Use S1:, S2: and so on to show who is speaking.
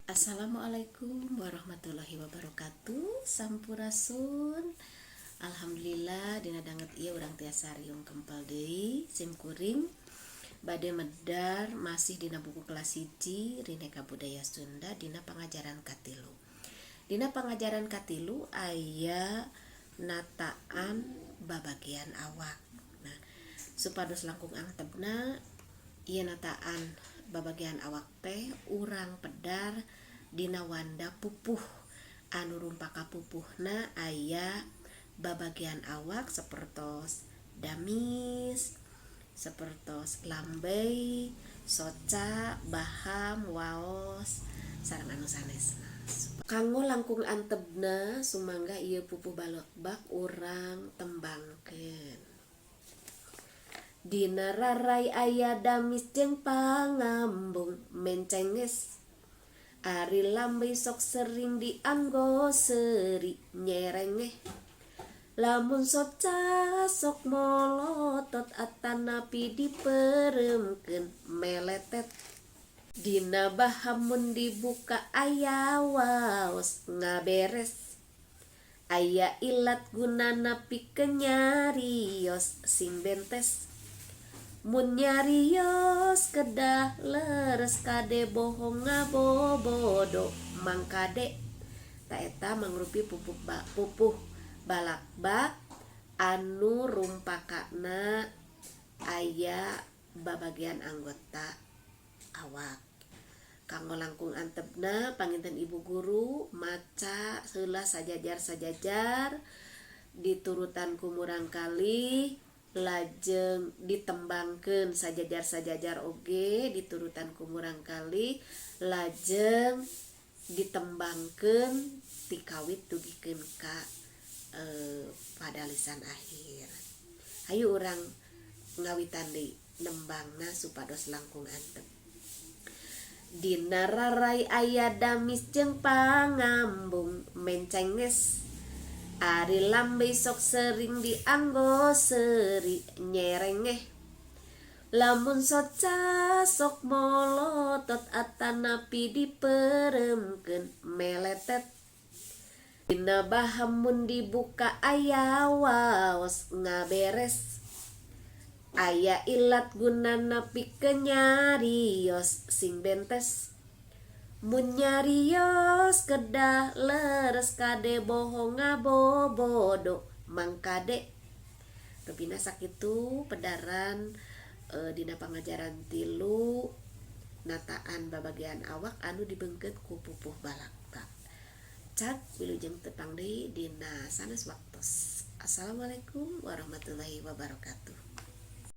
S1: Assalamualaikum warahmatullahi wabarakatuh. Sampurasun. Alhamdulillah dina danget ieu urang tiasa riung kempel deui sim kuring bade medar masih dina buku kelas 1 Rineka Budaya Sunda dina pangajaran katilu. Dina pangajaran katilu aya nataan babagian awak. Nah, supados langkung antepna ieu nataan babagian awak teh urang pedar dina wanda pupuh anu rumpaka pupuhna aya babagian awak sapertos damis, sapertos lambei, soca, baham, waos sareng anu sanesna. Kanggo langkung antebna sumangga ieu pupuh balebak urang tembangkeun. Dina rarai aya damis jeung pangambung mencenges, ari lambei sok sering dianggo seuri nyerengeh, lamun soca sok molotot atanapi dipereumkeun meletet. Dina baham mun dibuka aya waos ngaberes, aya ilat gunana pikeun nyarios sing bentes. Mun nyarios kedah leres kade bohong ngabobodo mangkade. Ta eta mangrupi pupuh balakbak anu rumpakana aya babagian anggota awak. Kanggo langkung antepna panginten ibu guru maca heula sajajar diturutan kumurang kalih lajeng ditembangkeun sajajar oge diturutan kumurang kalih lajeng ditembangkeun ti kawit dugikeun ka pada lisan akhir. Hayu urang ngawitan deui nembangna supados langkung antep. Dina rarai aya damis jeung pangambung mencenges, ari lambei sok sering dianggo seuri nyerengeh, lamun soca sok molotot atanapi dipereumkeun meletet. Dina baham mun dibuka aya waos ngaberes, aya ilat gunana pikeun nyarios sing bentes. Mun nyarios kedah leres kade bohong ngabobodo mangkade. Rupina sakitu pedaran dina pangajaran 3 nataan babagian awak anu dibeungkeut ku pupuh balakbak. Cak wilujeng tepang deui dina sanes waktos. Assalamualaikum warahmatullahi wabarakatuh.